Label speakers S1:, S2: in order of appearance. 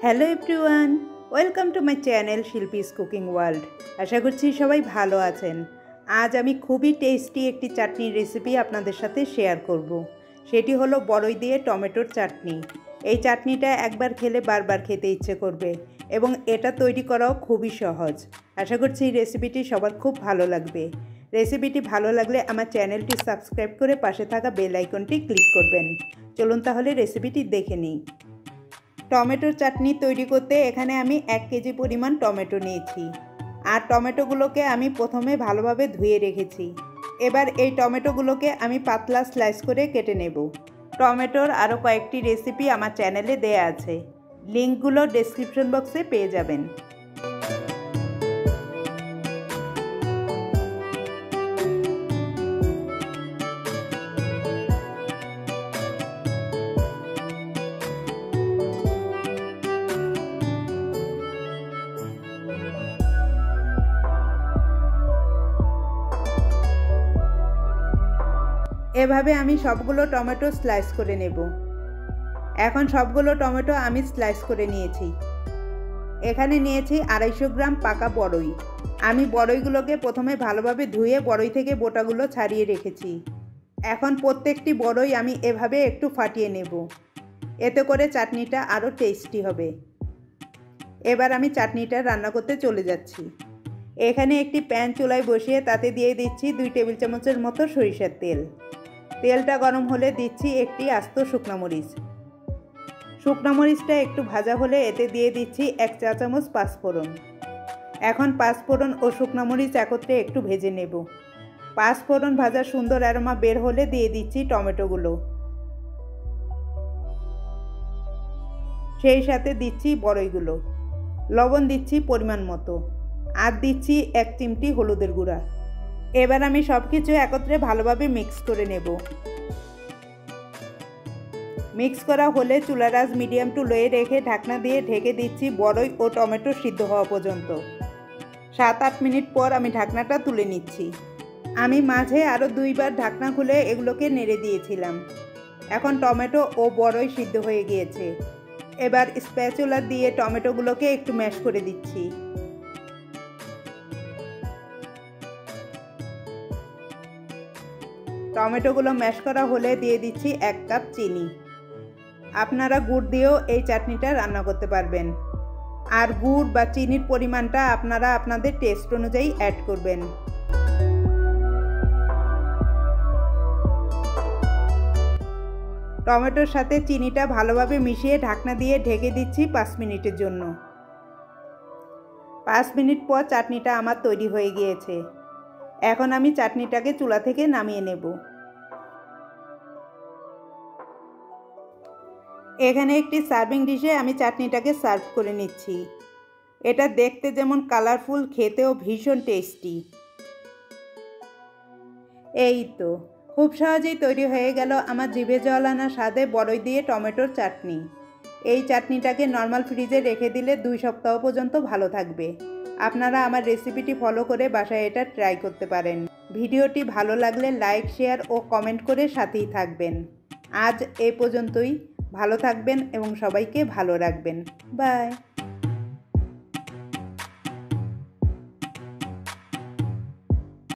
S1: Hello everyone, welcome to my channel Shilpi's cooking world. আশা করছি সবাই ভালো আছেন। আজ আমি খুবই টেস্টি একটি চাটনির রেসিপি আপনাদের সাথে শেয়ার করব। সেটি হলো বড়ই দিয়ে টমেটোর চাটনি। এই চাটনিটা একবার খেলে বারবার খেতে ইচ্ছে করবে এবং এটা তৈরি করাও খুবই সহজ। আশা করছি এই রেসিপিটি সবার খুব ভালো লাগবে। রেসিপিটি ভালো লাগলে আমার চ্যানেলটি সাবস্ক্রাইব করে পাশে থাকা বেল আইকনটি ক্লিক করবেন। চলুন তাহলে রেসিপিটি দেখে নিই। টমেটোর চাটনি তৈরি করতে এখানে আমি 1 কেজি পরিমাণ টমেটো নিয়েছি। আর টমেটোগুলোকে আমি প্রথমে ভালোভাবে ধুয়ে রেখেছি। এবার এই টমেটোগুলোকে আমি পাতলা স্লাইস করে কেটে নেব। টমেটোর আরও কয়েকটি রেসিপি আমার চ্যানেলে দেয়া আছে, লিঙ্কগুলো ডেসক্রিপশন বক্সে পেয়ে যাবেন। এভাবে আমি সবগুলো টমেটো স্লাইস করে নেব। এখন সবগুলো টমেটো আমি স্লাইস করে নিয়েছি। এখানে নিয়েছি 250 গ্রাম পাকা বড়ই। আমি বড়ইগুলোকে প্রথমে ভালোভাবে ধুয়ে বড়ই থেকে বোটাগুলো ছাড়িয়ে রেখেছি। এখন প্রত্যেকটি বড়ই আমি এভাবে একটু ফাটিয়ে নেব, এতে করে চাটনিটা আরও টেস্টি হবে। এবার আমি চাটনিটা রান্না করতে চলে যাচ্ছি। এখানে একটি প্যান চুলায় বসিয়ে তাতে দিয়ে দিচ্ছি 2 টেবিল চামচের মতো সরিষার তেল। তেলটা গরম হলে দিচ্ছি একটি আস্ত শুকনো মরিচ। শুকনো মরিচটা একটু ভাজা হলে এতে দিয়ে দিচ্ছি 1 চা চামচ পাঁচফোড়ন। এখন পাঁচফোড়ন ও শুকনো মরিচ একত্রে একটু ভেজে নেব। পাঁচফোড়ন ভাজা সুন্দর অ্যারোমা বের হলে দিয়ে দিচ্ছি টমেটোগুলো। সেই সাথে দিচ্ছি বড়ইগুলো। লবণ দিচ্ছি পরিমাণ মতো, আর দিচ্ছি 1 চিমটি হলুদের গুঁড়া। এবার আমি সব কিছু একত্রে ভালোভাবে মিক্স করে নেব। মিক্স করা হলে চুলার আঁচ মিডিয়াম টু লোয়ে রেখে ঢাকনা দিয়ে ঢেকে দিচ্ছি বড়ই ও টমেটো সিদ্ধ হওয়া পর্যন্ত। 7-8 মিনিট পর আমি ঢাকনাটা তুলে নিচ্ছি। আমি মাঝে আরও 2 বার ঢাকনা খুলে এগুলোকে নেড়ে দিয়েছিলাম। এখন টমেটো ও বড়ই সিদ্ধ হয়ে গিয়েছে। এবার স্প্যাচুলা দিয়ে টমেটোগুলোকে একটু ম্যাশ করে দিচ্ছি। টমেটোগুলো ম্যাশ করা হলে দিয়ে দিচ্ছি 1 কাপ চিনি। আপনারা গুড় দিয়েও এই চাটনিটা রান্না করতে পারবেন, আর গুড় বা চিনির পরিমাণটা আপনারা আপনাদের টেস্ট অনুযায়ী অ্যাড করবেন। টমেটোর সাথে চিনিটা ভালোভাবে মিশিয়ে ঢাকনা দিয়ে ঢেকে দিচ্ছি 5 মিনিটের জন্য। 5 মিনিট পর চাটনিটা আমার তৈরি হয়ে গিয়েছে। এখন আমি চাটনিটাকে চুলা থেকে নামিয়ে নেব। এখানে একটি সার্ভিং ডিশে আমি চাটনিটাকে সার্ভ করে নিচ্ছি। এটা দেখতে যেমন কালারফুল, খেতেও ভীষণ টেস্টি। এই তো খুব সহজেই তৈরি হয়ে গেল আমার জিভে জল আনা স্বাদে বড়ই দিয়ে টমেটোর চাটনি। এই চাটনিটাকে নর্মাল ফ্রিজে রেখে দিলে 2 সপ্তাহ পর্যন্ত ভালো থাকবে। আপনারা আমার রেসিপিটি ফলো করে বাসায় এটা ট্রাই করতে পারেন। ভিডিওটি ভালো লাগলে লাইক, শেয়ার ও কমেন্ট করে সাথেই থাকবেন। আজ এই পর্যন্তই। ভালো থাকবেন এবং সবাইকে ভালো রাখবেন। বাই।